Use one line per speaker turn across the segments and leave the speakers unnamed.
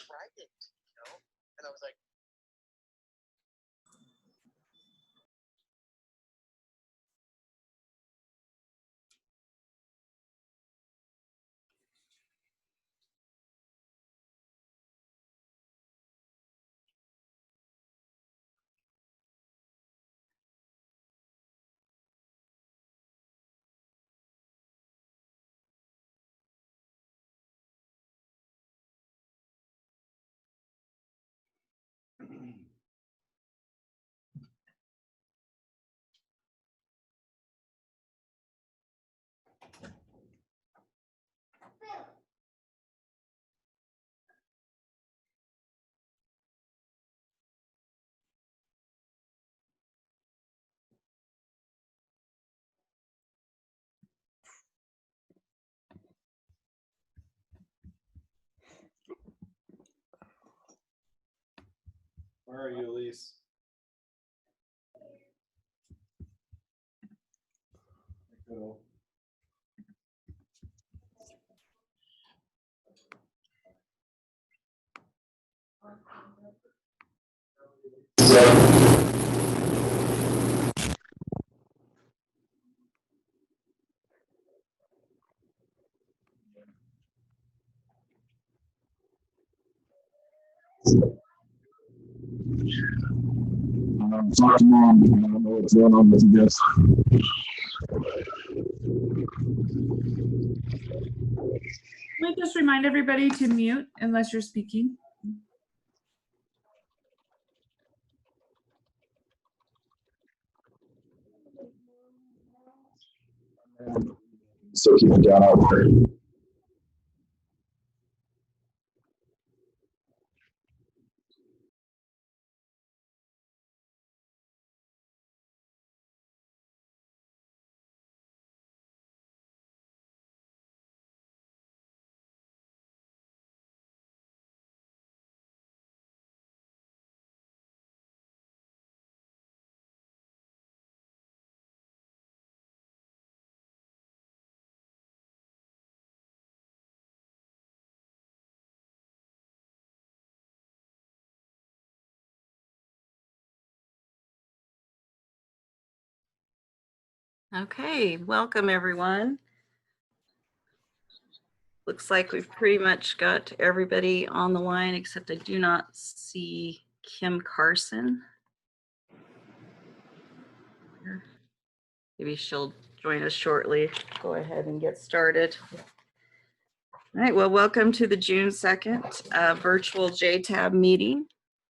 write it, you know? And I was like,
where are you, Elise? Go.
Sorry, Mom. I don't know what's going on with you guys.
Let me just remind everybody to mute unless you're speaking.
So keep it down out there.
Okay, welcome everyone. Looks like we've pretty much got everybody on the line, except I do not see Kim Carson. Maybe she'll join us shortly. Go ahead and get started. All right, well, welcome to the June 2nd virtual JTAB meeting.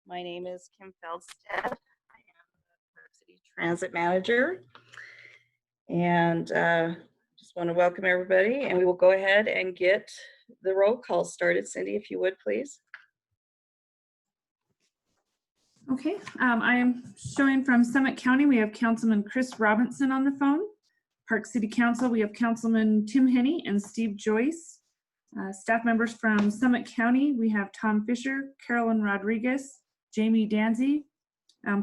My name is Kim Feldstead. I am the Park City Transit Manager. And just want to welcome everybody, and we will go ahead and get the roll call started. Cindy, if you would, please.
Okay, I am showing from Summit County. We have Councilman Chris Robinson on the phone. Park City Council, we have Councilman Tim Henney and Steve Joyce. Staff members from Summit County, we have Tom Fisher, Carolyn Rodriguez, Jamie Danzy.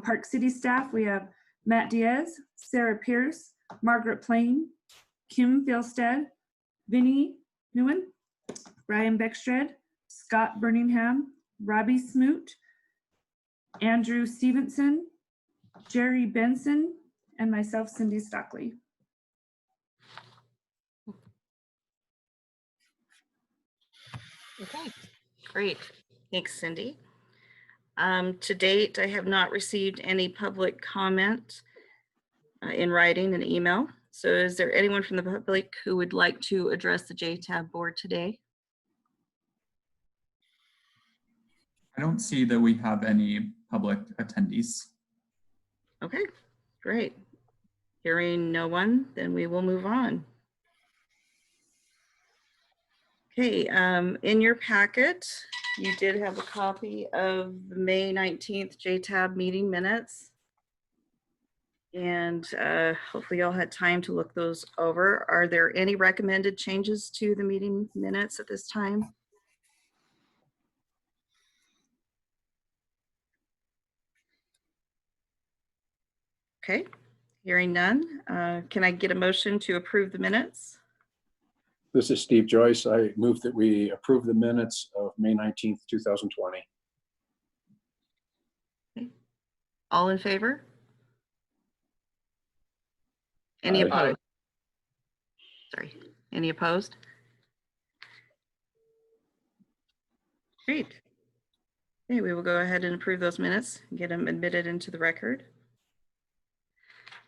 Park City staff, we have Matt Diaz, Sarah Pierce, Margaret Plain, Kim Fjellstead, Vinnie Nguyen, Brian Beckstred, Scott Birmingham, Robbie Smoot, Andrew Stevenson, Jerry Benson, and myself, Cindy Stockley.
Okay, great. Thanks, Cindy. To date, I have not received any public comment in writing and email. So is there anyone from the public who would like to address the JTAB board today?
I don't see that we have any public attendees.
Okay, great. Hearing no one, then we will move on. Okay, in your packet, you did have a copy of the May 19th JTAB meeting minutes. And hopefully y'all had time to look those over. Are there any recommended changes to the meeting minutes at this time? Okay, hearing none. Can I get a motion to approve the minutes?
This is Steve Joyce. I move that we approve the minutes of May 19th, 2020.
All in favor? Any
Aye.
opposed? Sorry, any opposed? Great. Okay, we will go ahead and approve those minutes, and get them admitted into the record.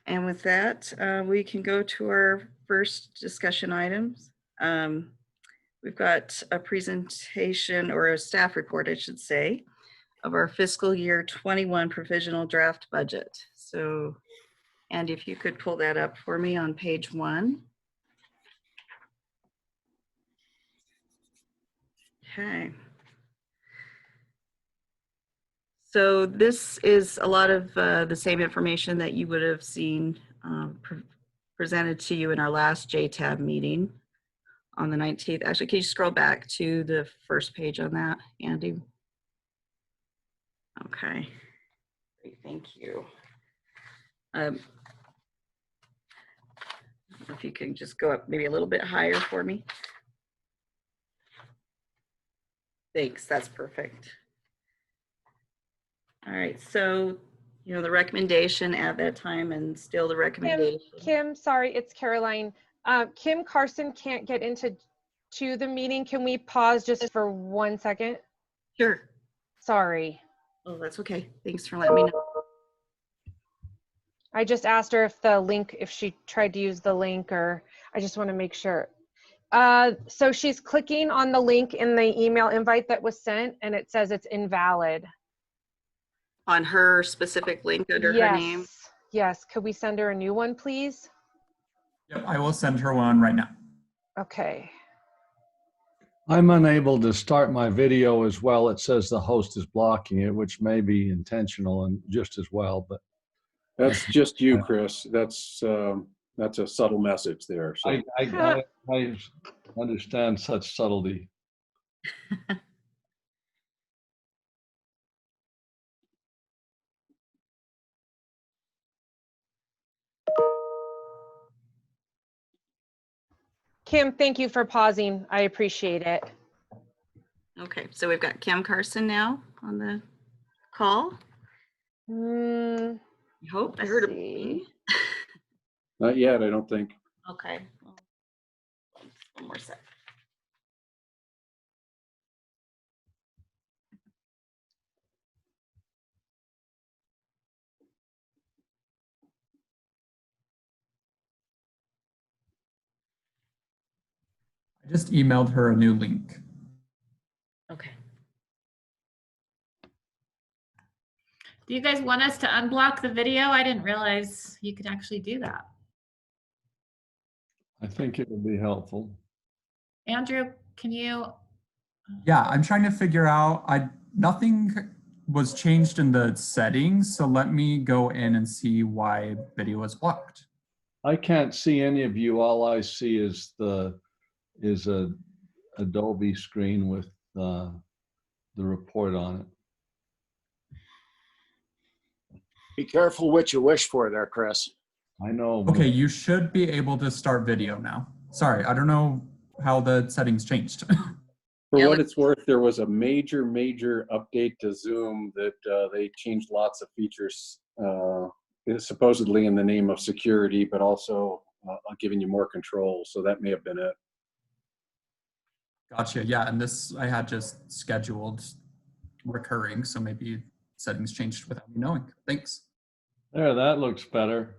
And with that, we can go to our first discussion items. We've got a presentation, or a staff report, I should say, of our fiscal year 21 provisional draft budget. So, Andy, if you could pull that up for me on page 1. Okay. So this is a lot of the same information that you would have seen presented to you in our last JTAB meeting on the 19th. Actually, can you scroll back to the first page on that, Andy? Okay, great, thank you. If you can just go up maybe a little bit higher for me. Thanks, that's perfect. All right, so, you know, the recommendation at that time, and still the recommendation.
Kim, sorry, it's Caroline. Kim Carson can't get into the meeting. Can we pause just for 1 second?
Sure.
Sorry.
Oh, that's okay. Thanks for letting me know.
I just asked her if she tried to use the link, or I just want to make sure. So she's clicking on the link in the email invite that was sent, and it says it's invalid.
On her specific link under her name?
Yes. Could we send her a new one, please?
Yep, I will send her one right now.
Okay.
I'm unable to start my video as well. It says the host is blocking it, which may be intentional and just as well, but
That's just you, Chris. That's a subtle message there. So
I understand such subtlety.
Kim, thank you for pausing. I appreciate it.
Okay, so we've got Kim Carson now on the call. I hope I heard her.
not yet, I don't think.
Okay. Well, one more sec.
I just emailed her a new link.
Okay.
Do you guys want us to unblock the video? I didn't realize you could actually do that.
I think it would be helpful.
Andrew, can you?
Yeah, I'm trying to figure out, nothing was changed in the settings, so let me go in and see why video was blocked.
I can't see any of you. All I see is a Adobe screen with the report on it.
Be careful what you wish for there, Chris.
I know.
Okay, you should be able to start video now. Sorry, I don't know how the settings changed.
For what it's worth, there was a major update to Zoom that they changed lots of features, supposedly in the name of security, but also giving you more control. So that may have been it.
Gotcha. Yeah, and this I had just scheduled recurring, so maybe settings changed without me knowing. Thanks.
There, that looks better.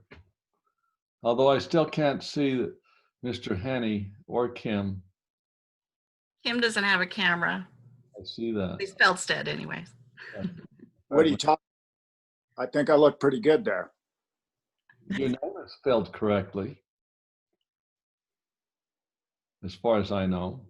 Although I still can't see Mr. Henny or Kim.
Kim doesn't have a camera.
I see that.
At least Feldstead anyways.
What are you talking? I think I look pretty good there.
Your name is spelled correctly, as far as I know.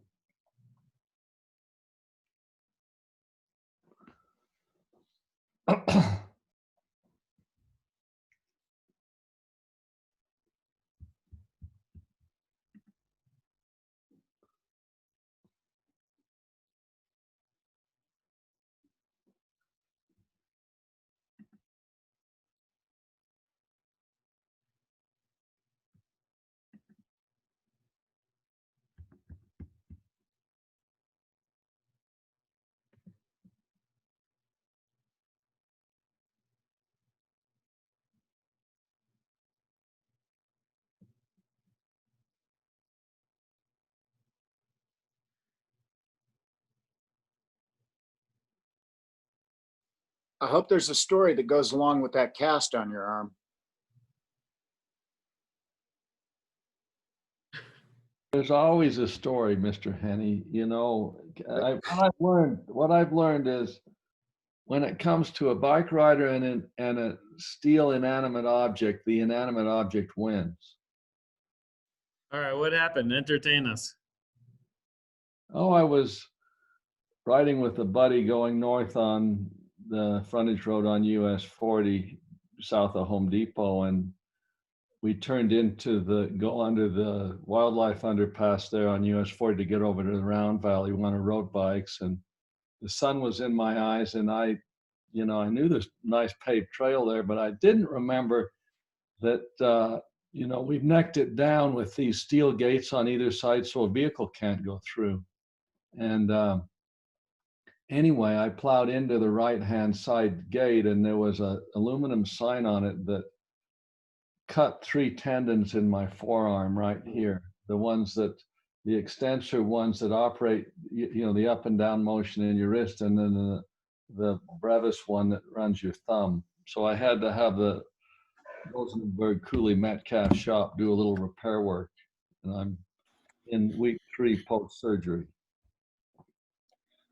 I hope there's a story that goes along with that cast on your arm.
There's always a story, Mr. Henney. You know, what I've learned is when it comes to a bike rider and a steel inanimate object, the inanimate object wins.
All right, what happened? Entertain us.
Oh, I was riding with a buddy going north on the frontage road on US 40 south of Home Depot, and we turned into go under the wildlife underpass there on US 40 to get over to the Round Valley, one of road bikes, and the sun was in my eyes, and I knew there's a nice paved trail there, but I didn't remember that, we've necked it down with these steel gates on either side so a vehicle can't go through. And anyway, I plowed into the right-hand side gate, and there was an aluminum sign on it that cut 3 tendons in my forearm right here. The extensor ones that operate, the up and down motion in your wrist, and then the brevis one that runs your thumb. So I had to have the Rosenberg Cooley Metcalf shop do a little repair work, and I'm in week 3 post-surgery.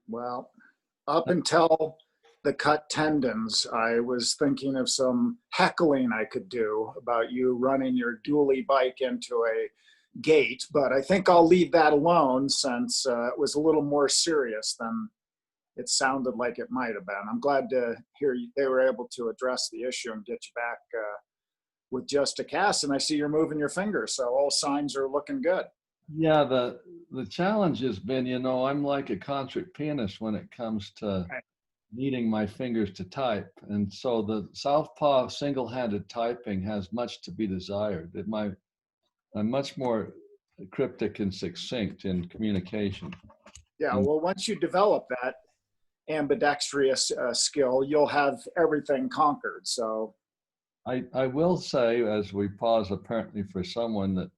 Well, up until the cut tendons, I was thinking of some heckling I could do about you running your dually bike into a gate, but I think I'll leave that alone since it was a little more serious than it sounded like it might have been. I'm glad to hear they were able to address the issue and get you back with just a cast, and I see you're moving your finger, so all signs are looking good.
Yeah, the challenge has been, I'm like a concert pianist when it comes to needing my fingers to type. And so the southpaw single-handed typing has much to be desired. I'm much more cryptic and succinct in communication.
Yeah, well, once you develop that ambidextrous skill, you'll have everything conquered. So
I will say, as we pause apparently for someone, that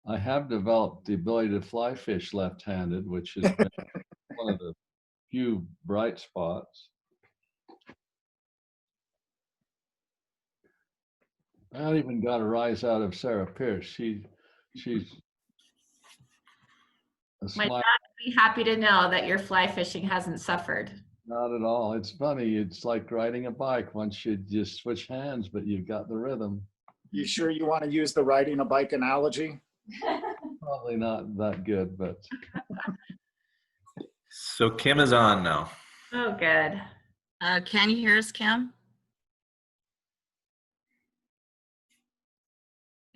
I have developed the ability to fly fish left-handed, which has been one of the few bright spots. I even got a rise out of Sarah Pierce. She's a
My dad
smile.
would be happy to know that your fly fishing hasn't suffered.
Not at all. It's funny. It's like riding a bike. Once you just switch hands, but you've got the rhythm.
you sure you want to use the riding a bike analogy?
Probably not that good, but
So Kim is on now.
Oh, good.
Can you hear us, Kim?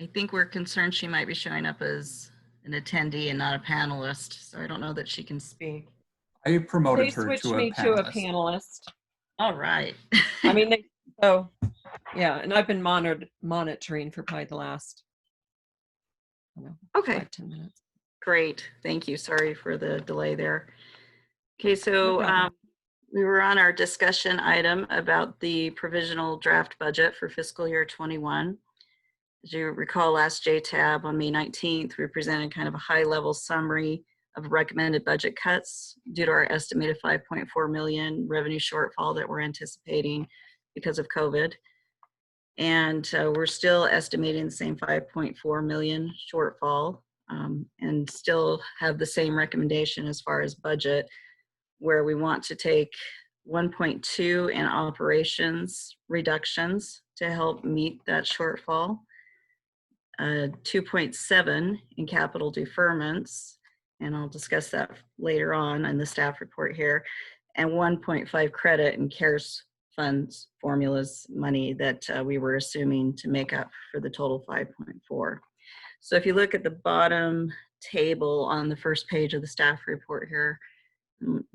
I think we're concerned she might be showing up as an attendee and not a panelist, so I don't know that she can speak.
I promoted
They
her
switched
to a
me
panelist.
to a panelist.
All right.
I mean, yeah, and I've been monitoring for probably the last,
Okay,
5-10 minutes.
great. Thank you. Sorry for the delay there. Okay,
No
so
problem.
we were on our discussion item about the provisional draft budget for fiscal year 21. As you recall, last JTAB on May 19th, we presented kind of a high-level summary of recommended budget cuts due to our estimated 5.4 million revenue shortfall that we're anticipating because of COVID. And we're still estimating the same 5.4 million shortfall and still have the same recommendation as far as budget, where we want to take 1.2 in operations reductions to help meet that shortfall, 2.7 in capital deferments, and I'll discuss that later on in the staff report here, and 1.5 credit in CARES funds formulas money that we were assuming to make up for the total 5.4. So if you look at the bottom table on the first page of the staff report here,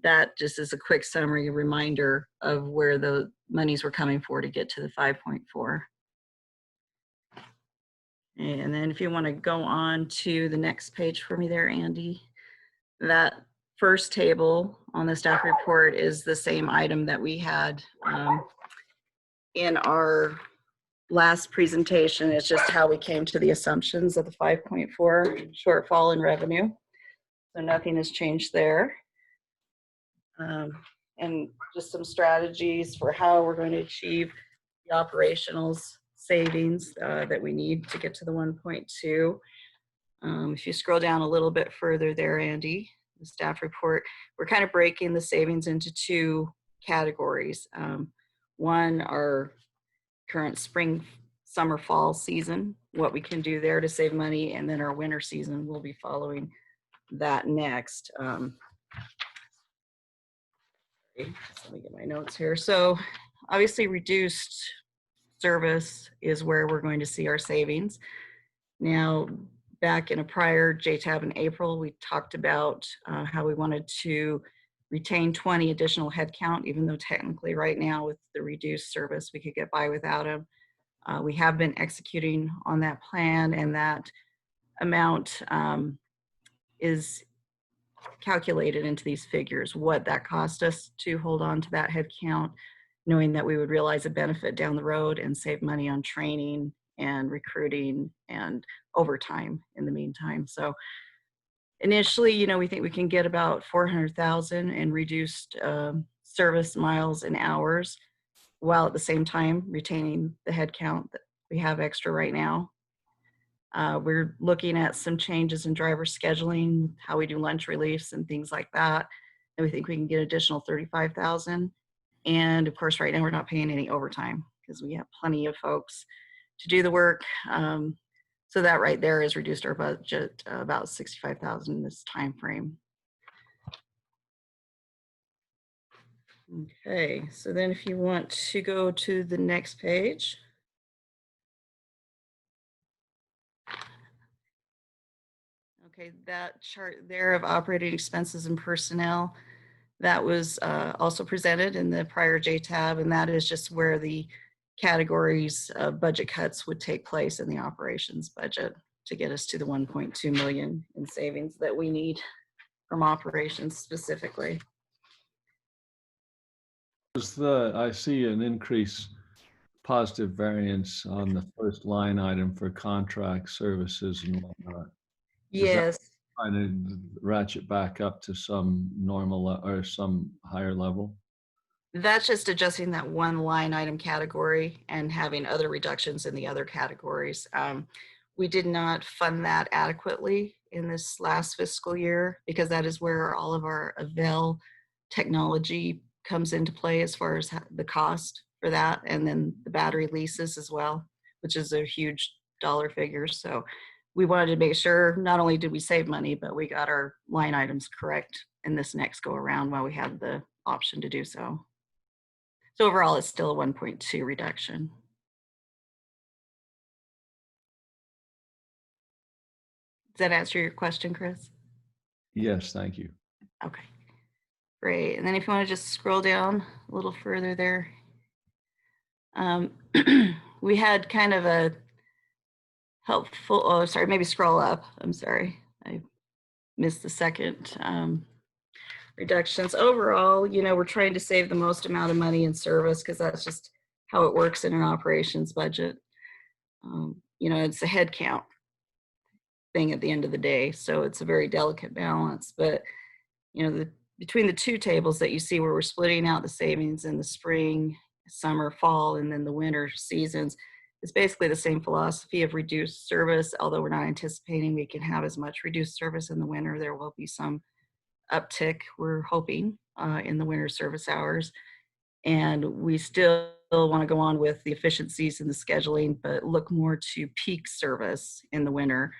that just is a quick summary reminder of where the monies were coming for to get to the 5.4. And then if you want to go on to the next page for me there, Andy, that first table on the staff report is the same item that we had in our last presentation. It's just how we came to the assumptions of the 5.4 shortfall in revenue. So nothing has changed there. and just some strategies for how we're going to achieve the operational savings that we need to get to the 1.2. If you scroll down a little bit further there, Andy, the staff report, we're kind of breaking the savings into two categories. One, our current spring, summer, fall season, what we can do there to save money, and then our winter season will be following that next. Let me get my notes here. So obviously reduced service is where we're going to see our savings. Now, back in a prior JTAB in April, we talked about how we wanted to retain 20 additional headcount, even though technically right now with the reduced service, we could get by without them. We have been executing on that plan, and that amount is calculated into these figures, what that cost us to hold on to that headcount, knowing that we would realize a benefit down the road and save money on training and recruiting and overtime in the meantime. So initially, we think we can get about 400,000 in reduced service miles and hours, while at the same time retaining the headcount that we have extra right now. We're looking at some changes in driver scheduling, how we do lunch reliefs and things like that. And we think we can get additional 35,000. And of course, right now we're not paying any overtime because we have plenty of folks to do the work. So that right there has reduced our budget about 65,000 in this time frame. Okay, so then if you want to go to the next page. Okay, that chart there of operating expenses and personnel, that was also presented in the prior JTAB, and that is just where the categories of budget cuts would take place in the operations budget to get us to the 1.2 million in savings that we need from operations specifically.
I see an increase, positive variance on the first line item for contract services and whatnot.
Yes.
Trying to ratchet back up to some normal or some higher level?
That's just adjusting that one line item category and having other reductions in the other categories. We did not fund that adequately in this last fiscal year because that is where all of our Avail technology comes into play as far as the cost for that, and then the battery leases as well, which is a huge dollar figure. So we wanted to make sure not only did we save money, but we got our line items correct in this next go around while we had the option to do so. So overall, it's still a 1.2 reduction. Does that answer your question, Chris?
Yes, thank you.
Okay, great. And then if you want to just scroll down a little further there. We had kind of a helpful, oh, sorry, maybe scroll up. I'm sorry, I missed the second reductions. Overall, we're trying to save the most amount of money in service because that's just how it works in an operations budget. It's a head count thing at the end of the day, so it's a very delicate balance. But between the two tables that you see where we're splitting out the savings in the spring, summer, fall, and then the winter seasons, it's basically the same philosophy of reduced service, although we're not anticipating we can have as much reduced service in the winter. There will be some uptick, we're hoping, in the winter service hours. And we still want to go on with the efficiencies in the scheduling, but look more to peak service in the winter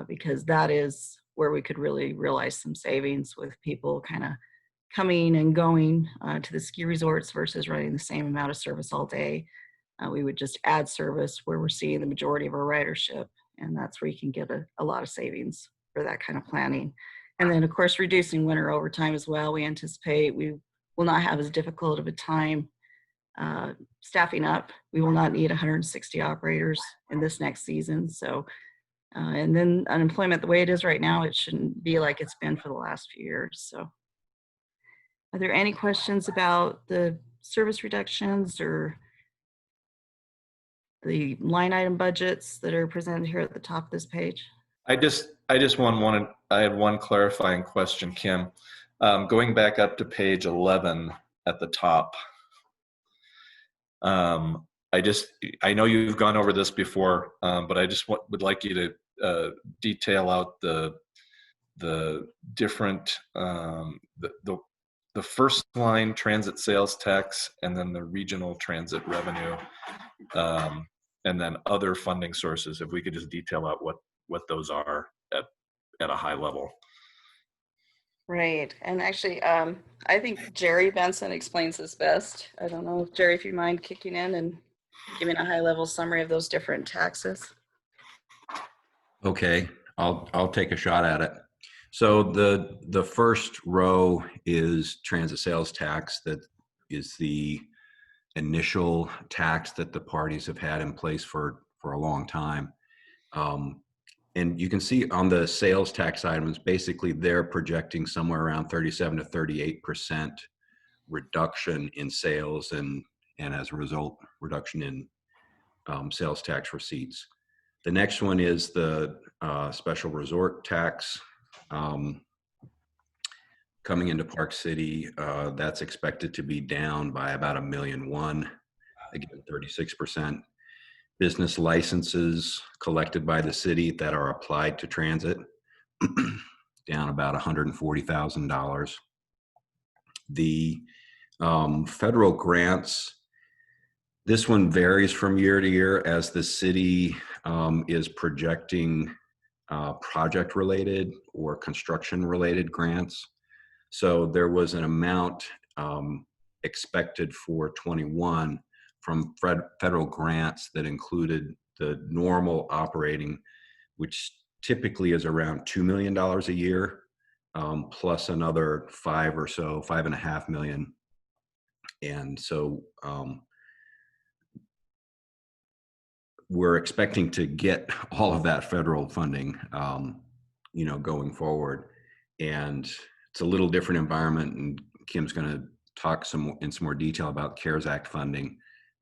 because that is where we could really realize some savings with people kind of coming and going to the ski resorts versus running the same amount of service all day. We would just add service where we're seeing the majority of our ridership, and that's where you can get a lot of savings for that kind of planning. And then, of course, reducing winter overtime as well. We anticipate we will not have as difficult of a time staffing up. We will not need 160 operators in this next season. So, and then unemployment, the way it is right now, it shouldn't be like it's been for the last few years. So are there any questions about the service reductions or the line item budgets that are presented here at the top of this page?
I had one clarifying question, Kim. Going back up to page 11, at the top. I know you've gone over this before, but I just would like you to detail out the different, the first line transit sales tax, and then the regional transit revenue, and then other funding sources. If we could just detail out what those are at a high level.
Right. And actually, I think Jerry Benson explains this best. I don't know, Jerry, if you mind kicking in and giving a high level summary of those different taxes.
Okay, I'll take a shot at it. So the first row is transit sales tax. That is the initial tax that the parties have had in place for a long time. And you can see on the sales tax items, basically they're projecting somewhere around 37 to 38% reduction in sales, and as a result, reduction in sales tax receipts. The next one is the special resort tax coming into Park City. That's expected to be down by about $1.1 million, again, 36%. Business licenses collected by the city that are applied to transit, down about $140,000. The federal grants, this one varies from year to year as the city is projecting project-related or construction-related grants. So there was an amount expected for 21 from federal grants that included the normal operating, which typically is around $2 million a year, plus another $5.5 million. And so we're expecting to get all of that federal funding, going forward. And it's a little different environment, and Kim's going to talk in some more detail about CARES Act funding.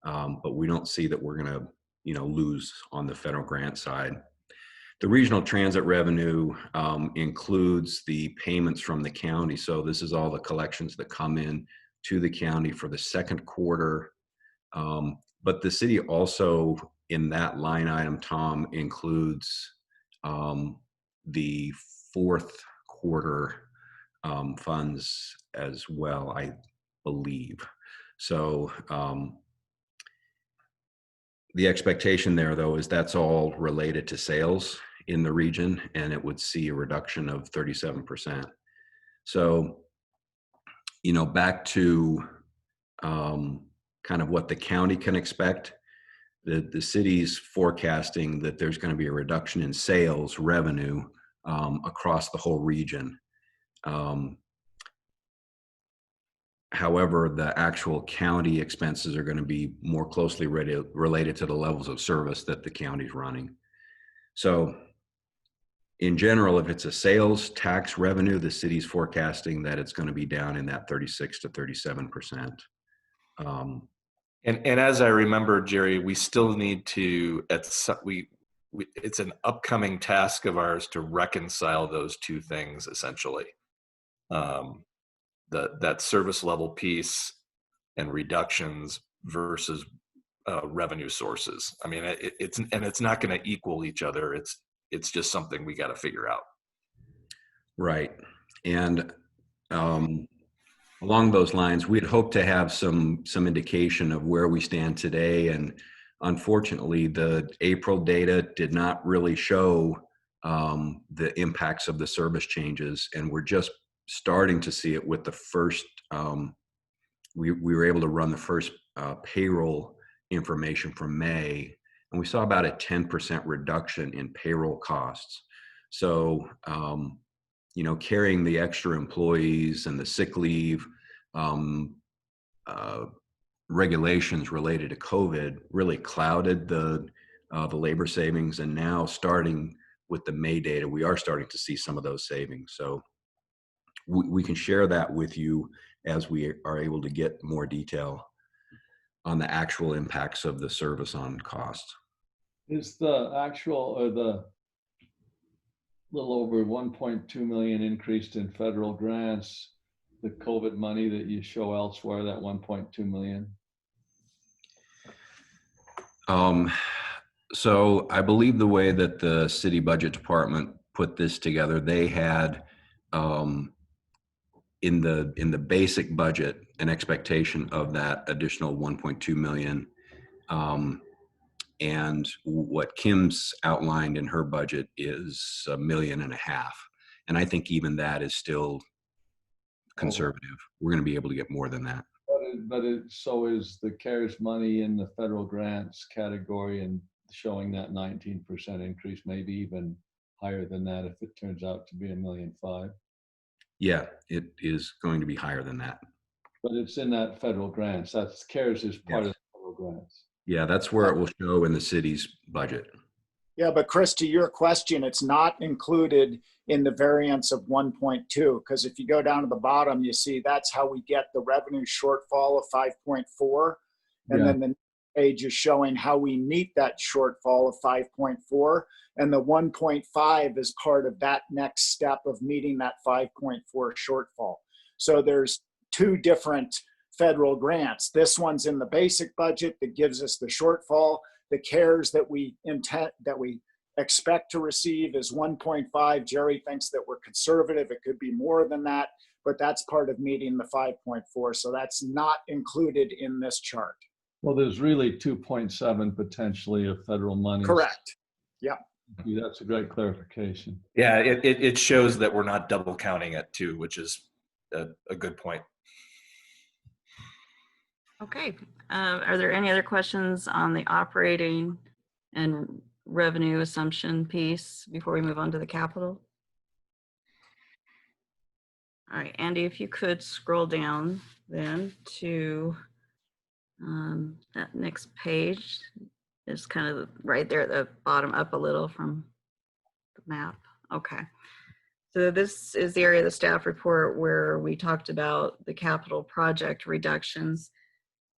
But we don't see that we're going to, lose on the federal grant side. The regional transit revenue includes the payments from the county. So this is all the collections that come in to the county for the second quarter. But the city also, in that line item, Tom, includes the fourth quarter funds as well, I believe. So the expectation there, though, is that's all related to sales in the region, and it would see a reduction of 37%. So, back to kind of what the county can expect. The city's forecasting that there's going to be a reduction in sales revenue across the whole region. However, the actual county expenses are going to be more closely related to the levels of service that the county's running. So in general, if it's a sales tax revenue, the city's forecasting that it's going to be down in that 36 to 37%.
And as I remember, Jerry, we still need to, it's an upcoming task of ours to reconcile those two things, essentially. That service level piece and reductions versus revenue sources. I mean, it's not going to equal each other. It's just something we got to figure out.
Right. And along those lines, we'd hope to have some indication of where we stand today. And unfortunately, the April data did not really show the impacts of the service changes. And we're just starting to see it with the first, we were able to run the first payroll information from May, and we saw about a 10% reduction in payroll costs. So, carrying the extra employees and the sick leave regulations related to COVID really clouded the labor savings. And now, starting with the May data, we are starting to see some of those savings. So we can share that with you as we are able to get more detail on the actual impacts of the service on costs.
Is the actual, or the little over 1.2 million increased in federal grants, the COVID money that you show elsewhere, that 1.2 million?
So I believe the way that the city budget department put this together, they had in the basic budget an expectation of that additional 1.2 million. And what Kim's outlined in her budget is $1.5 million. And I think even that is still conservative. We're going to be able to get more than that.
So is the CARES money in the federal grants category and showing that 19% increase, maybe even higher than that if it turns out to be $1.5 million.
Yeah, it is going to be higher than that.
But it's in that federal grants. That's CARES is part of federal grants.
Yeah, that's where it will show in the city's budget.
Yeah, but Chris, to your question, it's not included in the variance of 1.2, because if you go down to the bottom, you see that's how we get the revenue shortfall of 5.4. And then the next page is showing how we meet that shortfall of 5.4. And the 1.5 is part of that next step of meeting that 5.4 shortfall. So there's two different federal grants. This one's in the basic budget that gives us the shortfall. The CARES that we expect to receive is 1.5. Jerry thinks that we're conservative. It could be more than that, but that's part of meeting the 5.4. So that's not included in this chart.
Well, there's really 2.7 potentially of federal money.
Correct. Yeah.
That's a great clarification.
Yeah, it shows that we're not double counting it too, which is a good point.
Okay. Are there any other questions on the operating and revenue assumption piece before we move on to the capital? All right, Andy, if you could scroll down then to that next page. It's kind of right there at the bottom, up a little from the map. Okay. So this is the area of the staff report where we talked about the capital project reductions.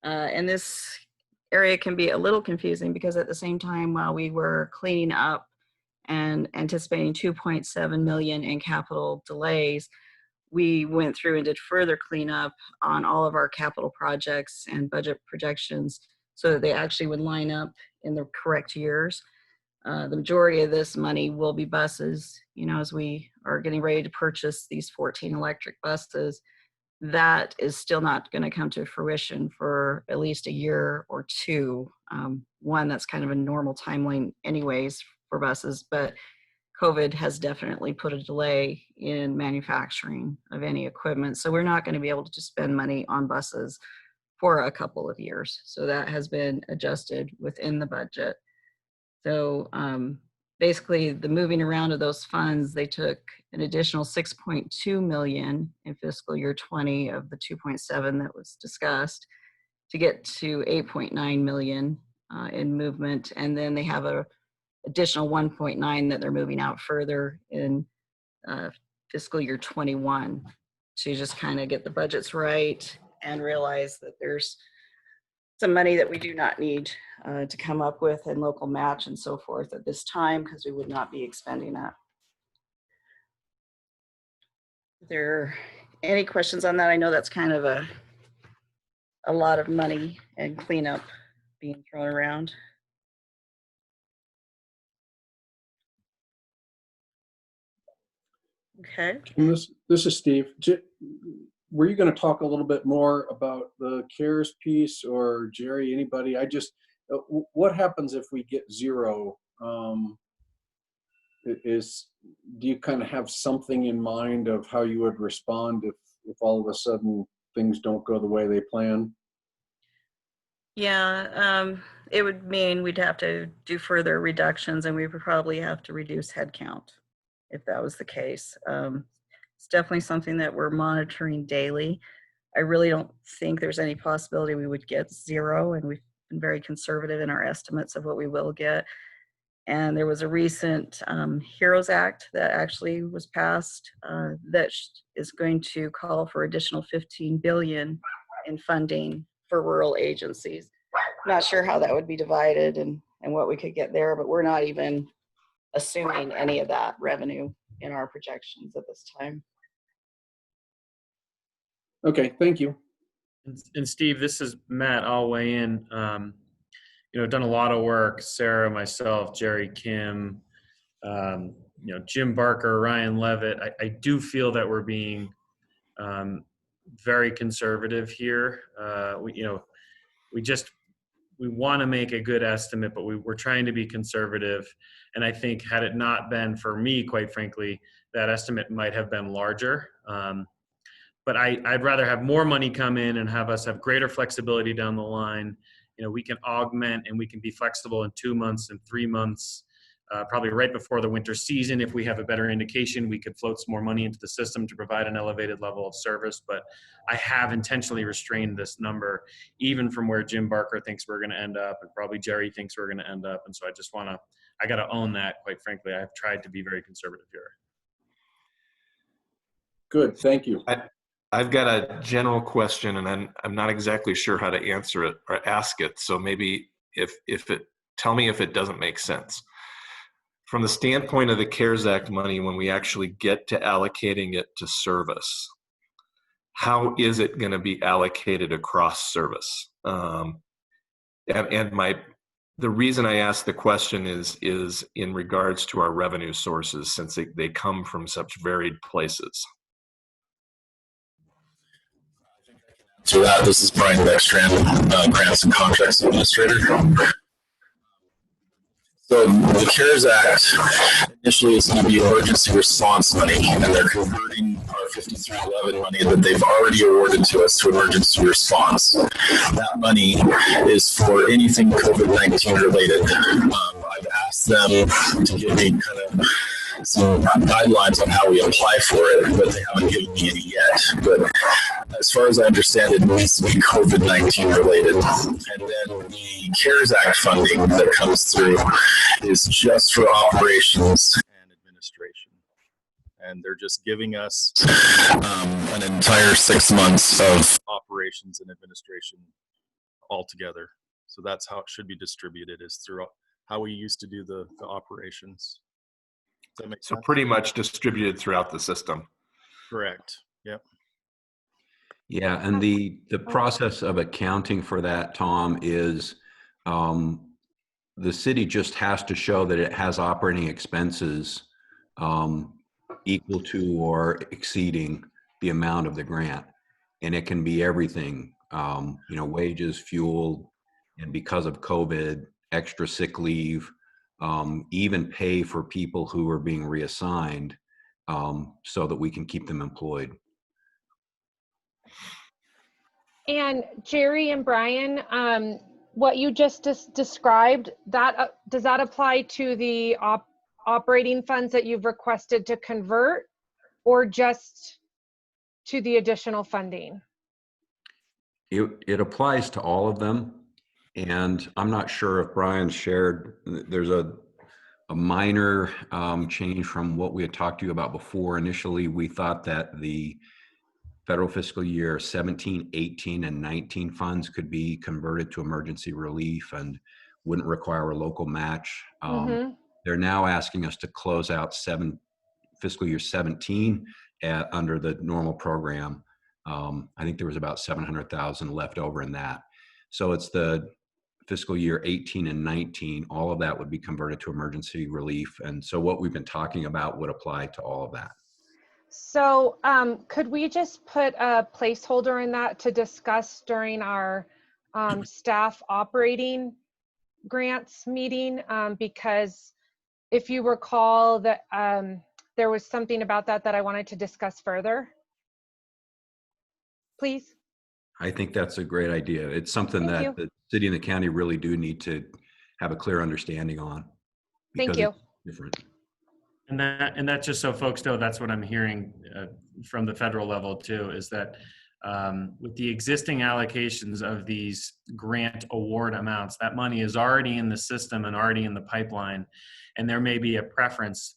And this area can be a little confusing because at the same time, while we were cleaning up and anticipating 2.7 million in capital delays, we went through and did further cleanup on all of our capital projects and budget projections so that they actually would line up in the correct years. The majority of this money will be buses, you know, as we are getting ready to purchase these 14 electric buses. That is still not going to come to fruition for at least a year or two. One, that's kind of a normal timeline anyways for buses, but COVID has definitely put a delay in manufacturing of any equipment. So we're not going to be able to just spend money on buses for a couple of years. So that has been adjusted within the budget. So basically the moving around of those funds, they took an additional 6.2 million in fiscal year 20 of the 2.7 that was discussed to get to 8.9 million in movement. And then they have a additional 1.9 that they're moving out further in fiscal year 21 to just kind of get the budgets right and realize that there's some money that we do not need to come up with in local match and so forth at this time because we would not be expending that. Are there any questions on that? I know that's kind of a lot of money and cleanup being thrown around. Okay.
This is Steve. Were you going to talk a little bit more about the CARES piece, or Jerry, anybody? I just, what happens if we get zero? Do you kind of have something in mind of how you would respond if all of a sudden things don't go the way they plan?
Yeah, it would mean we'd have to do further reductions and we would probably have to reduce headcount if that was the case. It's definitely something that we're monitoring daily. I really don't think there's any possibility we would get zero, and we've been very conservative in our estimates of what we will get. And there was a recent HEROES Act that actually was passed that is going to call for additional 15 billion in funding for rural agencies. Not sure how that would be divided and what we could get there, but we're not even assuming any of that revenue in our projections at this time.
Okay, thank you.
And Steve, this is Matt. I'll weigh in. Done a lot of work. Sarah, myself, Jerry, Kim, Jim Barker, Ryan Levitt. I do feel that we're being very conservative here. We want to make a good estimate, but we're trying to be conservative. And I think had it not been for me, quite frankly, that estimate might have been larger. But I'd rather have more money come in and have us have greater flexibility down the line. We can augment and we can be flexible in 2 months and 3 months, probably right before the winter season. If we have a better indication, we could float some more money into the system to provide an elevated level of service. But I have intentionally restrained this number, even from where Jim Barker thinks we're going to end up, and probably Jerry thinks we're going to end up. And so I got to own that, quite frankly. I've tried to be very conservative here.
Good, thank you.
I've got a general question, and I'm not exactly sure how to answer it or ask it. So maybe tell me if it doesn't make sense. From the standpoint of the CARES Act money, when we actually get to allocating it to service, how is it going to be allocated across service? The reason I ask the question is in regards to our revenue sources, since they come from such varied places.
To that, this is Brian Beckstrand, Grants and Contracts Administrator. So the CARES Act initially is going to be emergency response money, and they're converting our 5311 money that they've already awarded to us to emergency response. That money is for anything COVID-19 related. I've asked them to give me kind of some guidelines on how we apply for it, but they haven't given me any yet. But as far as I understand, it needs to be COVID-19 related. And then the CARES Act funding that comes through is just for operations and administration. And they're just giving us an entire 6 months of operations and administration altogether. So that's how it should be distributed, is through how we used to do the operations. Does that make sense?
So pretty much distributed throughout the system.
Correct. Yep.
Yeah, and the process of accounting for that, Tom, is the city just has to show that it has operating expenses equal to or exceeding the amount of the grant. And it can be everything, wages, fuel, and because of COVID, extra sick leave, even pay for people who are being reassigned so that we can keep them employed.
And Jerry and Brian, what you just described, that does that apply to the operating funds that you've requested to convert, or just to the additional funding?
It applies to all of them. And I'm not sure if Brian shared, there's a minor change from what we had talked to you about before. Initially, we thought that the federal fiscal year 17, 18, and 19 funds could be converted to emergency relief and wouldn't require a local match. They're now asking us to close out fiscal year 17 under the normal program. I think there was about 700,000 left over in that. So it's the fiscal year 18 and 19, all of that would be converted to emergency relief. And so what we've been talking about would apply to all of that.
So could we just put a placeholder in that to discuss during our staff operating grants meeting? Because if you recall that there was something about that I wanted to discuss further. Please.
I think that's a great idea. It's something that the city and the county really do need to have a clear understanding on.
Thank you.
It's different.
And that just so folks know, that's what I'm hearing from the federal level too, is that with the existing allocations of these grant award amounts, that money is already in the system and already in the pipeline. And there may be a preference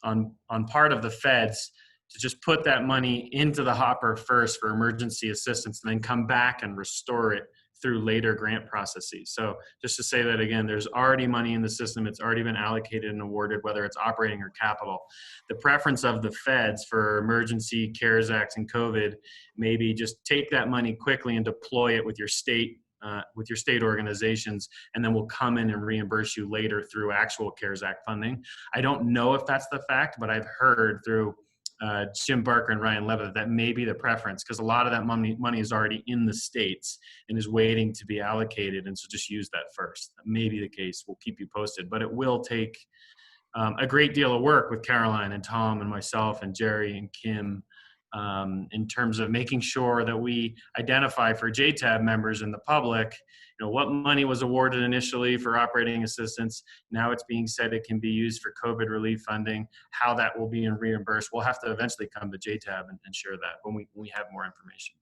on part of the feds to just put that money into the hopper first for emergency assistance and then come back and restore it through later grant processes. So just to say that again, there's already money in the system. It's already been allocated and awarded, whether it's operating or capital. The preference of the feds for emergency, CARES Act, and COVID, maybe just take that money quickly and deploy it with your state organizations, and then we'll come in and reimburse you later through actual CARES Act funding. I don't know if that's the fact, but I've heard through Jim Barker and Ryan Levitt that may be the preference, because a lot of that money is already in the states and is waiting to be allocated, and so just use that first. That may be the case. We'll keep you posted, but it will take a great deal of work with Caroline and Tom and myself and Jerry and Kim, in terms of making sure that we identify for JTAB members and the public, what money was awarded initially for operating assistance. Now it's being said it can be used for COVID relief funding, how that will be reimbursed. We'll have to eventually come to JTAB and share that when we have more information.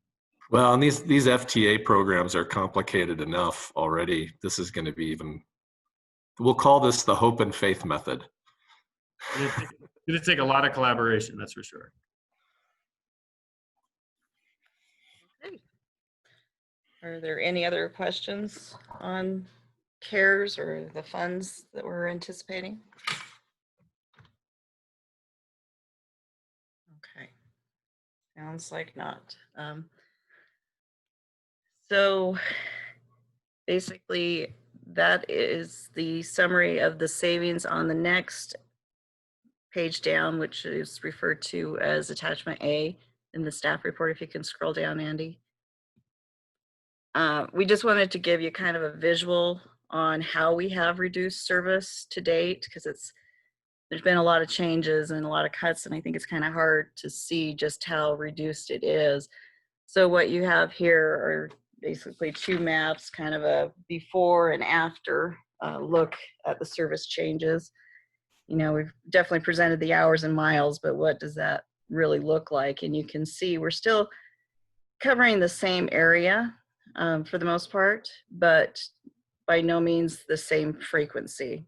Well, and these FTA programs are complicated enough already. This is going to be even, we'll call this the hope and faith method.
It'll take a lot of collaboration, that's for sure.
Are there any other questions on CARES or the funds that we're anticipating? Okay, sounds like not. So basically, that is the summary of the savings on the next page down, which is referred to as attachment A in the staff report. If you can scroll down, Andy. We just wanted to give you kind of a visual on how we have reduced service to date, because there's been a lot of changes and a lot of cuts, and I think it's kind of hard to see just how reduced it is. So what you have here are basically two maps, kind of a before and after look at the service changes. We've definitely presented the hours and miles, but what does that really look like? And you can see we're still covering the same area for the most part, but by no means the same frequency.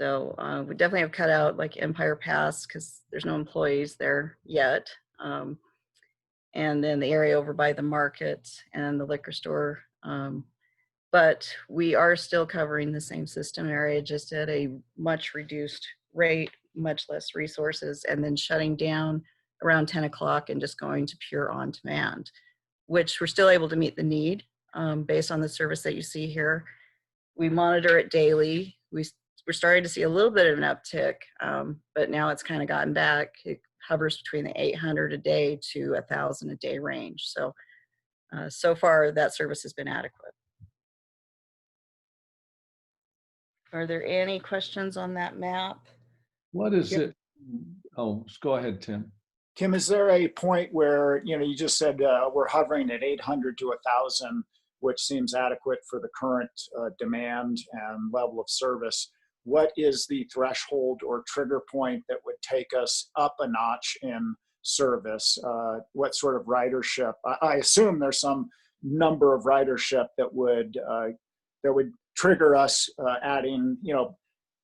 So we definitely have cut out like Empire Pass because there's no employees there yet. And then the area over by the market and the liquor store. But we are still covering the same system area, just at a much reduced rate, much less resources, and then shutting down around 10 o'clock and just going to pure on demand, which we're still able to meet the need based on the service that you see here. We monitor it daily. We're starting to see a little bit of an uptick, but now it's kind of gotten back. It hovers between the 800 a day to 1,000 a day range. So, so far that service has been adequate. Are there any questions on that map?
What is it? Oh, go ahead, Tim.
Kim, is there a point where, you just said we're hovering at 800 to 1,000, which seems adequate for the current demand and level of service. What is the threshold or trigger point that would take us up a notch in service? What sort of ridership? I assume there's some number of ridership that would trigger us adding,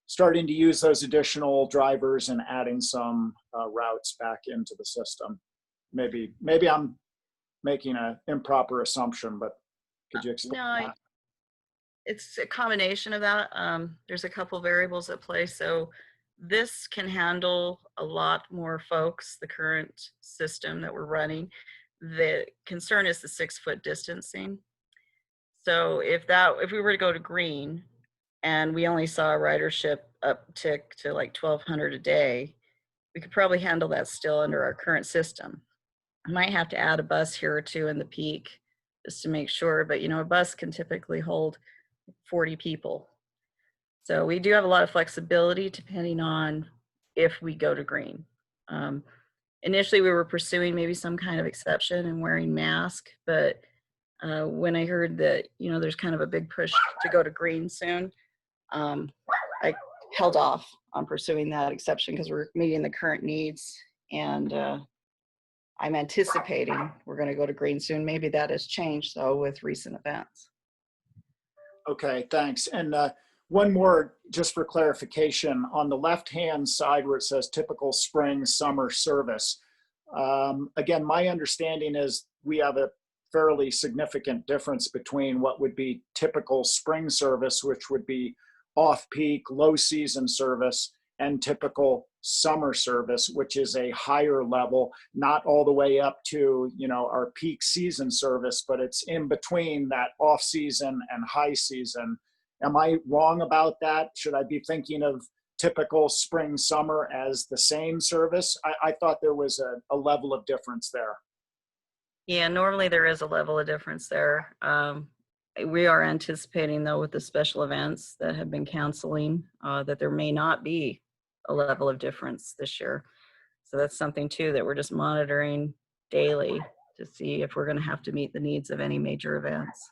starting to use those additional drivers and adding some routes back into the system. Maybe I'm making an improper assumption, but could you explain that?
It's a combination of that. There's a couple variables at play. So this can handle a lot more folks, the current system that we're running. The concern is the 6-foot distancing. So if we were to go to green and we only saw a ridership uptick to like 1,200 a day, we could probably handle that still under our current system. I might have to add a bus here or two in the peak just to make sure, but a bus can typically hold 40 people. So we do have a lot of flexibility depending on if we go to green. Initially we were pursuing maybe some kind of exception and wearing masks, but when I heard that, there's kind of a big push to go to green soon, I held off on pursuing that exception because we're meeting the current needs, and I'm anticipating we're going to go to green soon. Maybe that has changed though with recent events.
Okay, thanks. And one more, just for clarification, on the left-hand side where it says typical spring, summer service. Again, my understanding is we have a fairly significant difference between what would be typical spring service, which would be off-peak, low-season service, and typical summer service, which is a higher level, not all the way up to, you know, our peak season service, but it's in between that off-season and high season. Am I wrong about that? Should I be thinking of typical spring, summer as the same service? I thought there was a level of difference there.
Yeah, normally there is a level of difference there. We are anticipating, though, with the special events that have been canceling, that there may not be a level of difference this year. So that's something, too, that we're just monitoring daily to see if we're going to have to meet the needs of any major events.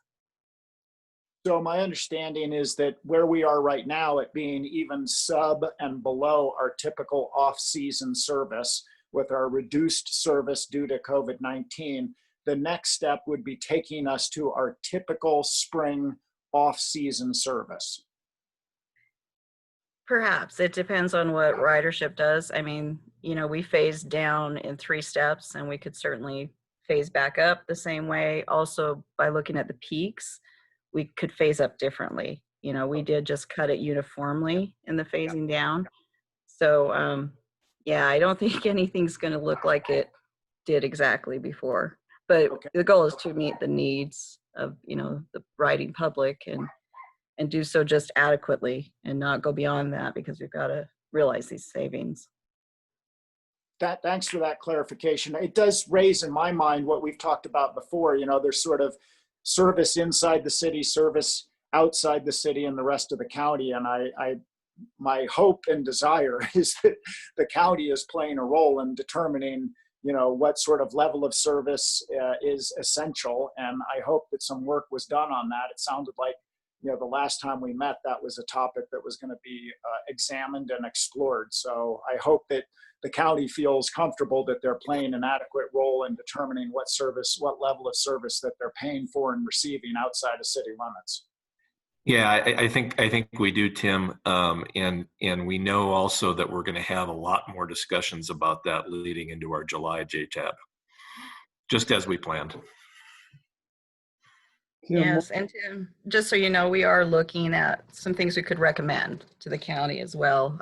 So my understanding is that where we are right now, it being even sub and below our typical off-season service with our reduced service due to COVID-19, the next step would be taking us to our typical spring off-season service.
Perhaps. It depends on what ridership does. I mean, you know, we phased down in 3 steps, and we could certainly phase back up the same way. Also, by looking at the peaks, we could phase up differently. You know, we did just cut it uniformly in the phasing down. So, yeah, I don't think anything's going to look like it did exactly before. But the goal is to meet the needs of, you know, the riding public and do so just adequately and not go beyond that, because we've got to realize these savings.
Thanks for that clarification. It does raise in my mind what we've talked about before. You know, there's sort of service inside the city, service outside the city, and the rest of the county. And my hope and desire is that the county is playing a role in determining, you know, what sort of level of service is essential. And I hope that some work was done on that. It sounded like, you know, the last time we met, that was a topic that was going to be examined and explored. So I hope that the county feels comfortable that they're playing an adequate role in determining what service, what level of service that they're paying for and receiving outside of city limits.
Yeah, I think we do, Tim, and we know also that we're going to have a lot more discussions about that leading into our July JTAB, just as we planned.
Yes, and Tim, just so you know, we are looking at some things we could recommend to the county as well.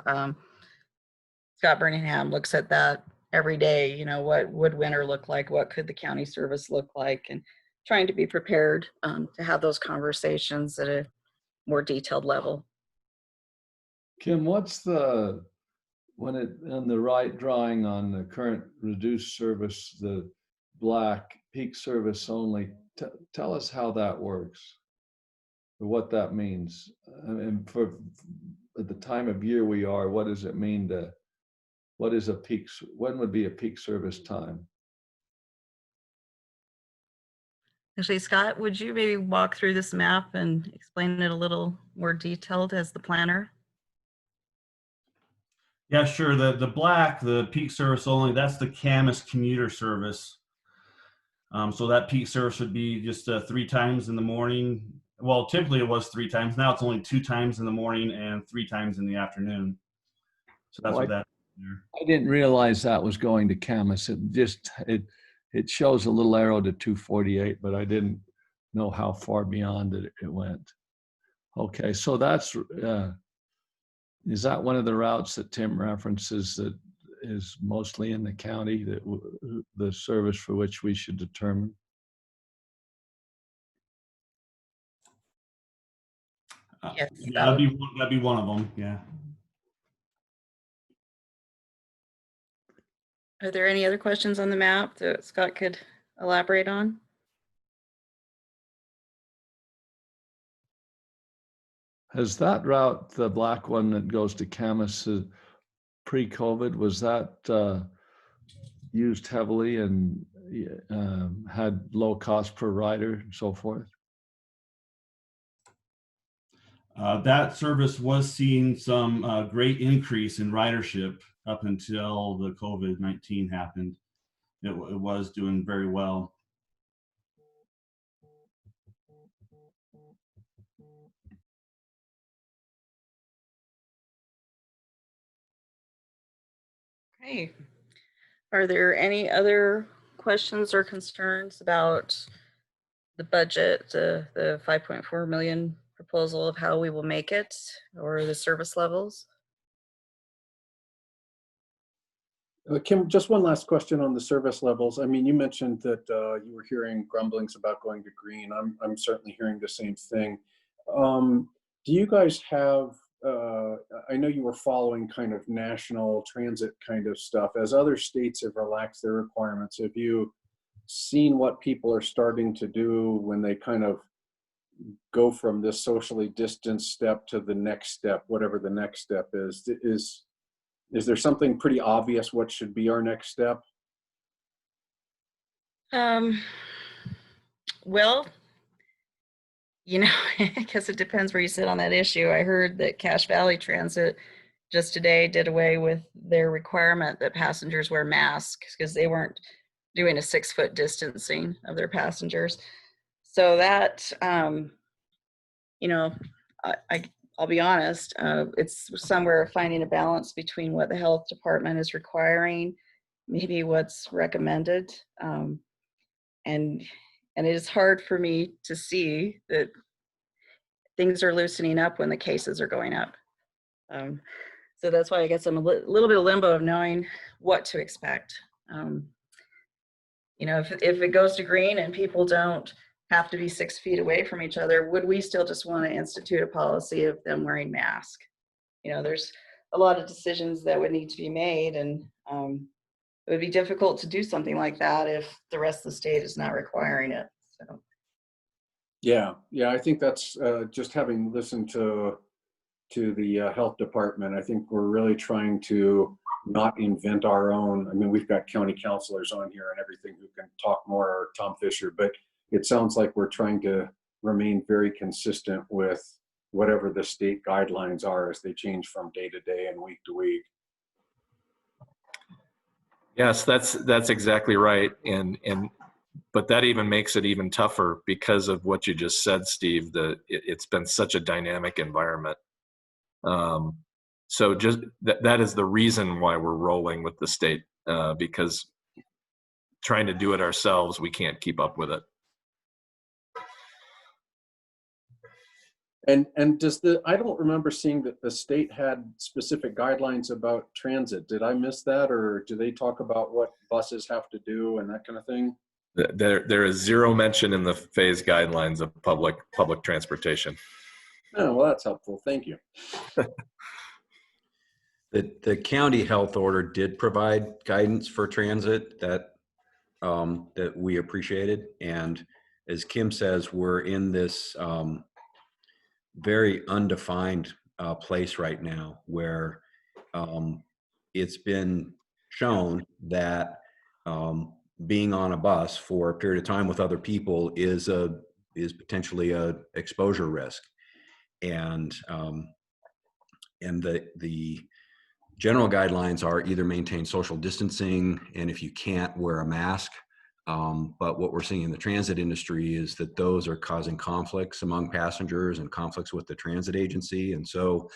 Scott Birmingham looks at that every day. You know, what would winter look like? What could the county service look like? And trying to be prepared to have those conversations at a more detailed level.
Kim, what's the, when it, on the right drawing on the current reduced service, the black peak service only, tell us how that works or what that means. And for at the time of year we are, what does it mean to, what is a peak, when would be a peak service time?
Actually, Scott, would you maybe walk through this map and explain it a little more detailed as the planner?
Yeah, sure. The black, the peak service only, that's the Camas commuter service. So that peak service would be just 3 times in the morning. Well, typically it was 3 times. Now it's only 2 times in the morning and 3 times in the afternoon. So that's what that is there.
I didn't realize that was going to Camas. It just, it shows a little arrow to 248, but I didn't know how far beyond it went. Okay, so that's, is that one of the routes that Tim references that is mostly in the county, that the service for which we should determine?
Yes,
yeah, that'd be one of them. Yeah.
Are there any other questions on the map that Scott could elaborate on?
Has that route, the black one that goes to Camas, pre-COVID, was that used heavily and had low cost per rider and so forth?
That service was seeing some great increase in ridership up until the COVID-19 happened. It was doing very well.
Okay. Are there any other questions or concerns about the budget, the 5.4 million proposal of how we will make it, or the service levels.
Kim, just one last question on the service levels. I mean, you mentioned that you were hearing grumblings about going to green. I'm certainly hearing the same thing. Do you guys have, I know you were following kind of national transit kind of stuff. As other states have relaxed their requirements, have you seen what people are starting to do when they kind of go from this socially distanced step to the next step, whatever the next step is? Is there something pretty obvious what should be our next step?
Well, you know, I guess it depends where you sit on that issue. I heard that Cache Valley Transit just today did away with their requirement that passengers wear masks because they weren't doing a 6-foot distancing of their passengers. So that, you know, I'll be honest, it's somewhere finding a balance between what the health department is requiring, maybe what's recommended. And it is hard for me to see that things are loosening up when the cases are going up. So that's why I guess I'm a little bit of limbo of knowing what to expect. You know, if it goes to green and people don't have to be 6 feet away from each other, would we still just want to institute a policy of them wearing masks? You know, there's a lot of decisions that would need to be made, and it would be difficult to do something like that if the rest of the state is not requiring it. So.
Yeah, I think that's just having listened to the health department. I think we're really trying to not invent our own. I mean, we've got county counselors on here and everything who can talk more, or Tom Fisher, but it sounds like we're trying to remain very consistent with whatever the state guidelines are as they change from day to day and week to week.
Yes, that's exactly right. But that even makes it even tougher because of what you just said, Steve, it's been such a dynamic environment. So just that is the reason why we're rolling with the state, because trying to do it ourselves, we can't keep up with it.
And does I don't remember seeing that the state had specific guidelines about transit. Did I miss that, or do they talk about what buses have to do and that kind of thing?
There is zero mention in the phase guidelines of public transportation.
Oh, well, that's helpful. Thank you.
The county health order did provide guidance for transit that we appreciated. And as Kim says, we're in this very undefined place right now where it's been shown that being on a bus for a period of time with other people is potentially a exposure risk. And the general guidelines are either maintain social distancing, and if you can't, wear a mask. But what we're seeing in the transit industry is that those are causing conflicts among passengers and conflicts with the transit agency. And so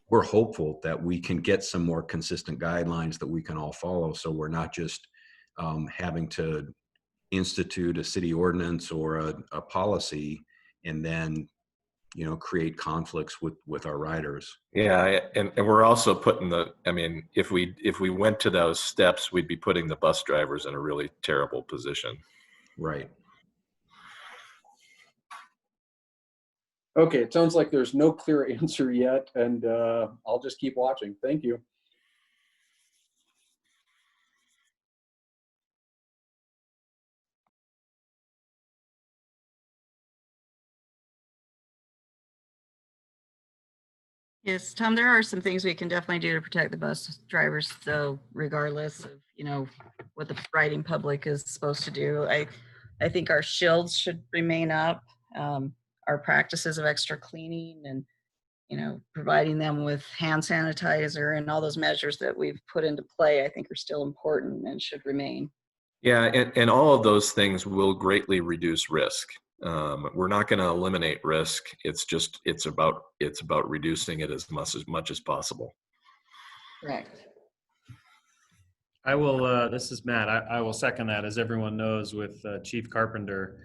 we're hopeful that we can get some more consistent guidelines that we can all follow, so we're not just having to institute a city ordinance or a policy and then create conflicts with our riders.
Yeah, and we're also putting if we went to those steps, we'd be putting the bus drivers in a really terrible position.
Right.
Okay, it sounds like there's no clear answer yet, and I'll just keep watching. Thank you.
Yes, Tom, there are some things we can definitely do to protect the bus drivers, though, regardless of, what the riding public is supposed to do. I think our shields should remain up, our practices of extra cleaning and, providing them with hand sanitizer and all those measures that we've put into play, I think are still important and should remain.
Yeah, and all of those things will greatly reduce risk. We're not going to eliminate risk. It's about reducing it as much as possible.
Correct.
I will, this is Matt. I will second that. As everyone knows with Chief Carpenter,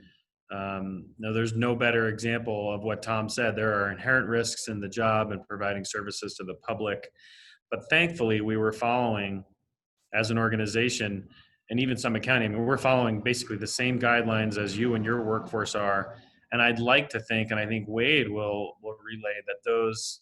no, there's no better example of what Tom said. There are inherent risks in the job and providing services to the public. But thankfully, we were following, as an organization, and even Summit County, I mean, we're following basically the same guidelines as you and your workforce are. And I'd like to think, and I think Wade will relay, that those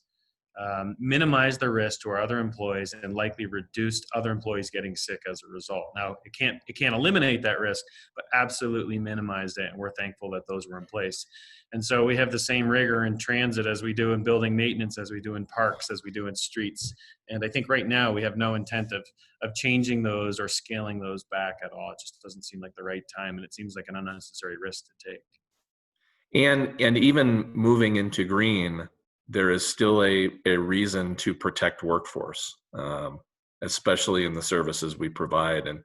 minimize the risk to our other employees and likely reduced other employees getting sick as a result. Now, it can't eliminate that risk, but absolutely minimize it. And we're thankful that those were in place. And so we have the same rigor in transit as we do in building maintenance, as we do in parks, as we do in streets. And I think right now we have no intent of changing those or scaling those back at all. It just doesn't seem like the right time, and it seems like an unnecessary risk to take.
And even moving into green, there is still a reason to protect workforce, especially in the services we provide. And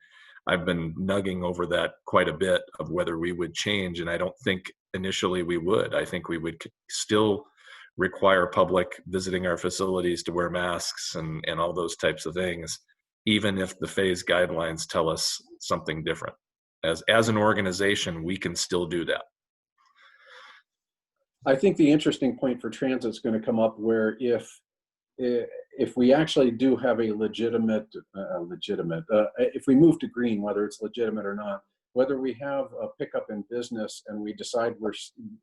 I've been nugging over that quite a bit of whether we would change. And I don't think initially we would. I think we would still require public visiting our facilities to wear masks and all those types of things, even if the phase guidelines tell us something different. As an organization, we can still do that.
I think the interesting point for transit is going to come up where if we actually do have a legitimate, if we move to green, whether it's legitimate or not, whether we have a pickup in business and we decide we're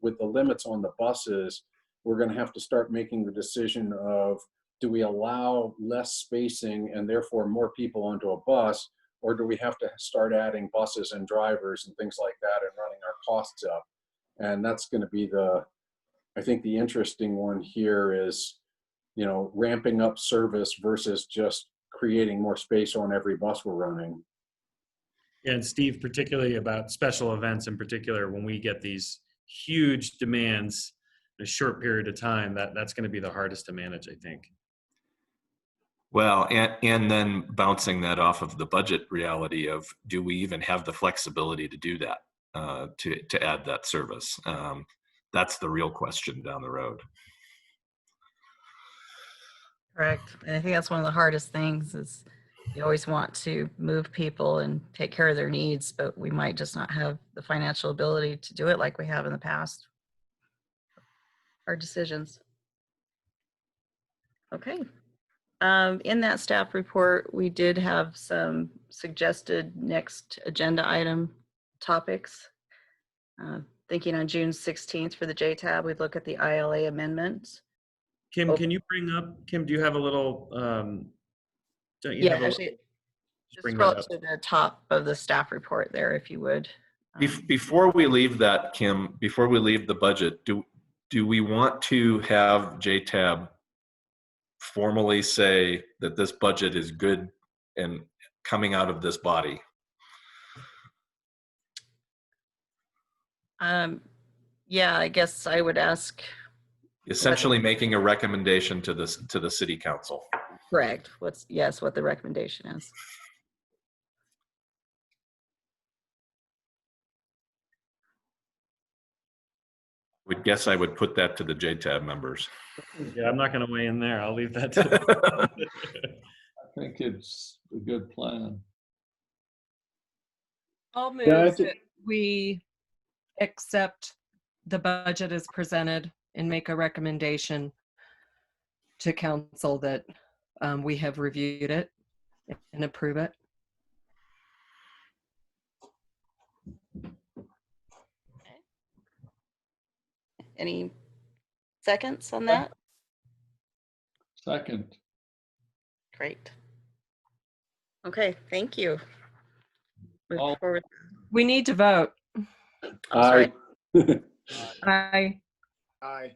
with the limits on the buses, we're going to have to start making the decision of, do we allow less spacing and therefore more people onto a bus, or do we have to start adding buses and drivers and things like that and running our costs up? And that's going to be I think the interesting one here is, ramping up service versus just creating more space on every bus we're running.
And Steve, particularly about special events in particular, when we get these huge demands in a short period of time, that's going to be the hardest to manage, I think.
Well, and then bouncing that off of the budget reality of, do we even have the flexibility to do that, to add that service? That's the real question down the road.
Correct. And I think that's one of the hardest things is you always want to move people and take care of their needs, but we might just not have the financial ability to do it like we have in the past. Hard decisions. Okay. In that staff report, we did have some suggested next agenda item topics. Thinking on June 16th for the JTAB, we'd look at the ILA amendments.
Kim, can you bring up, Kim, do you have a little, don't you have a,
actually, just
bring
scroll
that up.
to the top of the staff report there, if you would.
Before we leave that, Kim, before we leave the budget, do we want to have JTAB formally say that this budget is good and coming out of this body?
Yeah, I guess I would ask.
Essentially making a recommendation to the city council.
Correct. What the recommendation is.
Would guess I would put that to the JTAB members.
Yeah, I'm not going to weigh in there. I'll leave that to them.
I think it's a good plan.
I'll move
Yeah,
that we accept the budget as presented and make a recommendation to council that we have reviewed it and approve it.
Any seconds on that?
Second.
Great. Okay, thank you. Move forward.
We need to vote.
Aye.
Aye.
Aye.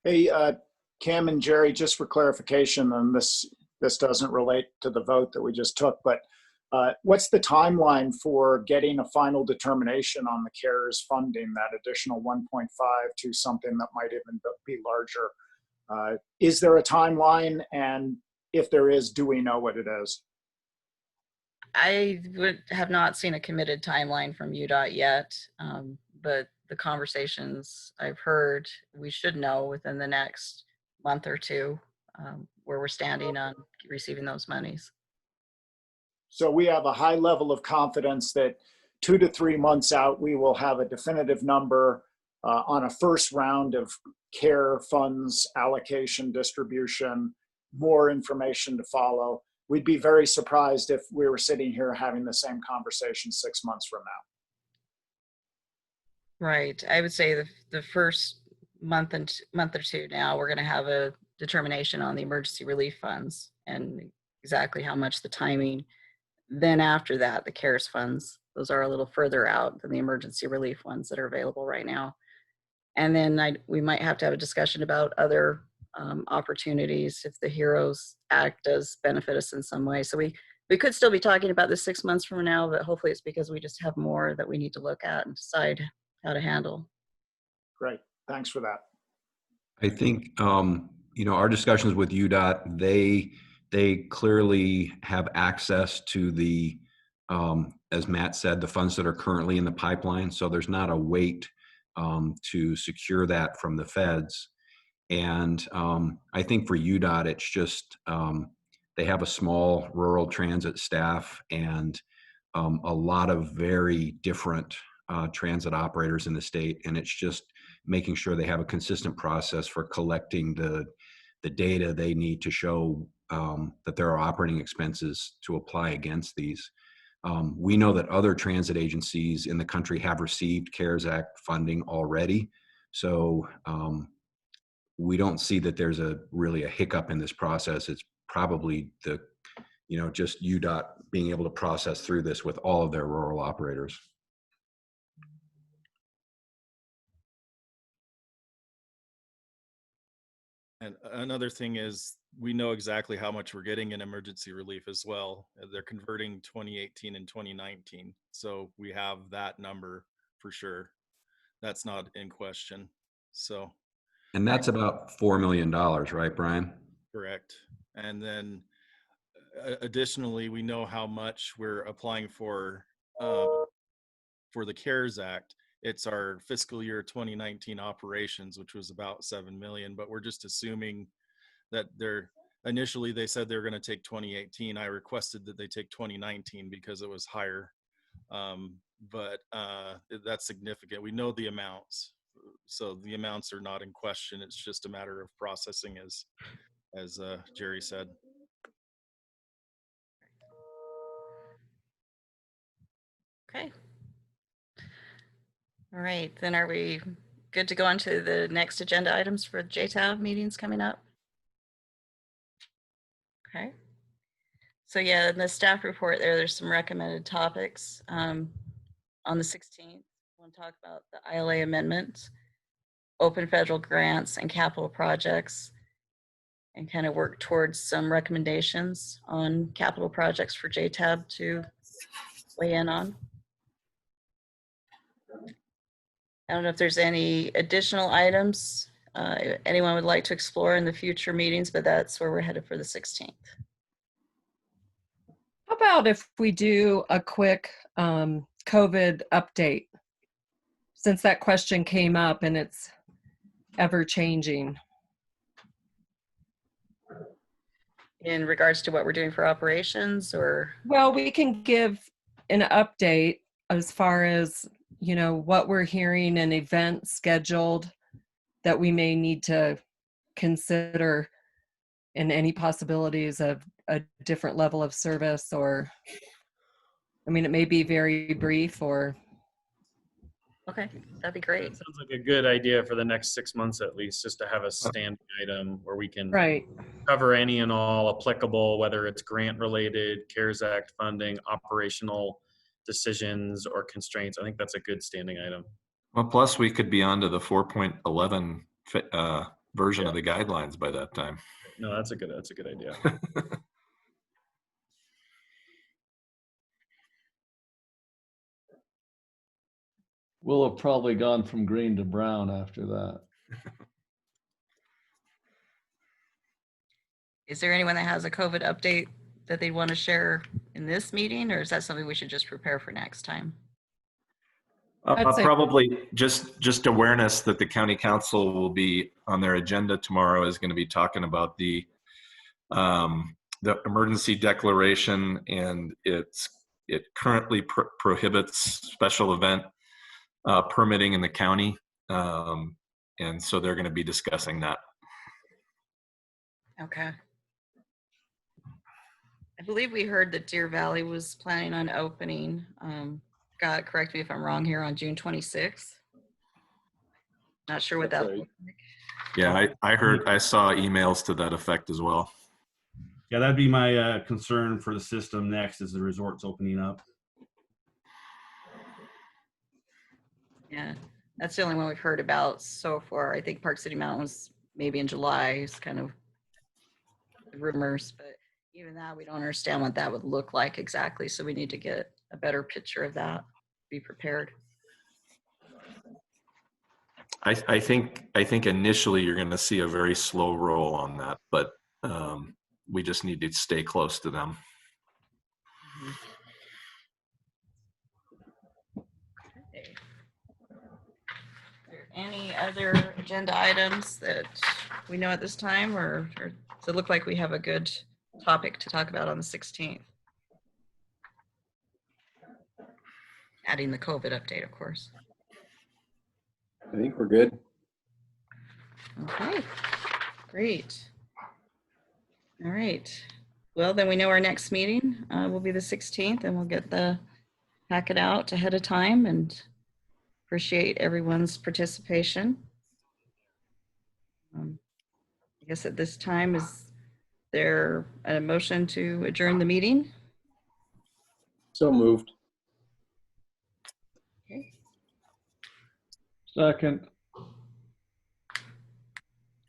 Hey, Cam and Jerry, just for clarification, and this doesn't relate to the vote that we just took, but what's the timeline for getting a final determination on the CARES funding, that additional 1.5 to something that might even be larger? Is there a timeline? And if there is, do we know what it is?
I would have not seen a committed timeline from UDOT yet, but the conversations I've heard, we should know within the next month or two. where we're standing on receiving those monies.
So we have a high level of confidence that 2 to 3 months out, we will have a definitive number on a first round of care funds allocation distribution, more information to follow. We'd be very surprised if we were sitting here having the same conversation 6 months from now.
Right. I would say the first month or two now, we're going to have a determination on the emergency relief funds and exactly how much the timing. Then after that, the CARES funds, those are a little further out than the emergency relief ones that are available right now. And then we might have to have a discussion about other opportunities if the HEROES Act does benefit us in some way. So we could still be talking about this 6 months from now, but hopefully it's because we just have more that we need to look at and decide how to handle.
Great. Thanks for that.
I think, our discussions with UDOT, they clearly have access to the, as Matt said, the funds that are currently in the pipeline. So there's not a wait to secure that from the feds. And I think for UDOT, it's just, they have a small rural transit staff and a lot of very different transit operators in the state. And it's just making sure they have a consistent process for collecting the data they need to show that there are operating expenses to apply against these. We know that other transit agencies in the country have received CARES Act funding already. So we don't see that there's really a hiccup in this process. It's probably just UDOT being able to process through this with all of their rural operators.
And another thing is we know exactly how much we're getting in emergency relief as well. They're converting 2018 and 2019. So we have that number for sure. That's not in question. So.
And that's about $4 million, right, Brian?
Correct. And then additionally, we know how much we're applying for the CARES Act. It's our fiscal year 2019 operations, which was about 7 million, but we're just assuming that initially they said they were going to take 2018. I requested that they take 2019 because it was higher. But that's significant. We know the amounts. So the amounts are not in question. It's just a matter of processing, as Jerry said.
Okay. All right, then are we good to go on to the next agenda items for JTAB meetings coming up? Okay. So yeah, in the staff report there's some recommended topics. On the 16th, we'll talk about the ILA amendment, open federal grants and capital projects, and kind of work towards some recommendations on capital projects for JTAB to weigh in on. I don't know if there's any additional items anyone would like to explore in the future meetings, but that's where we're headed for the 16th.
How about if we do a quick COVID update, since that question came up and it's ever changing?
In regards to what we're doing for operations, or?
Well, we can give an update as far as, what we're hearing and events scheduled that we may need to consider, and any possibilities of a different level of service, or, it may be very brief, or.
Okay, that'd be great.
Sounds like a good idea for the next 6 months at least, just to have a standing item where we can cover any and all applicable, whether it's grant related, CARES Act funding, operational decisions or constraints. I think that's a good standing item.
Well, plus we could be on to the 4.11 version of the guidelines by that time.
No, that's a good idea.
We'll have probably gone from green to brown after that.
Is there anyone that has a COVID update that they want to share in this meeting, or is that something we should just prepare for next time?
Probably just awareness that the county council will be on their agenda tomorrow is going to be talking about the the emergency declaration, and it currently prohibits special event permitting in the county. And so they're going to be discussing that.
Okay. I believe we heard that Deer Valley was planning on opening, God, correct me if I'm wrong here, on June 26th. Not sure what
That's
that
right.
looks like.
Yeah, I saw emails to that effect as well.
Yeah, that'd be my concern for the system next is the resorts opening up.
Yeah, that's the only one we've heard about so far. I think Park City Mountain was maybe in July, is kind of the rumors, but even that, we don't understand what that would look like exactly. So we need to get a better picture of that, be prepared.
I think initially you're going to see a very slow roll on that, but we just need to stay close to them.
Okay. Are there any other agenda items that we know at this time, or does it look like we have a good topic to talk about on the 16th? Adding the COVID update, of course.
I think we're good.
Okay, great. All right. Well, then we know our next meeting will be the 16th, and we'll get the packet out ahead of time, and appreciate everyone's participation. I guess at this time, is there a motion to adjourn the meeting?
So moved.
Okay.
Second.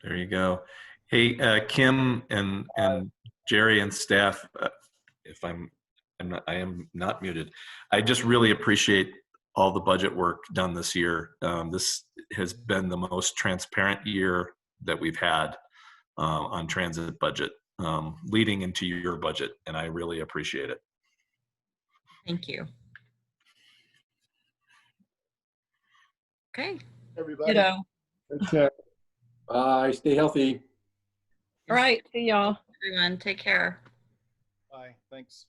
There you go. Hey, Kim and Jerry and staff, if I am not muted. I just really appreciate all the budget work done this year. This has been the most transparent year that we've had on transit budget, leading into your budget, and I really appreciate it.
Thank you. Okay.
Everybody.
Ditto.
Take care.
Bye. Stay healthy.
All right. See y'all.
Everyone, take care.
Bye. Thanks.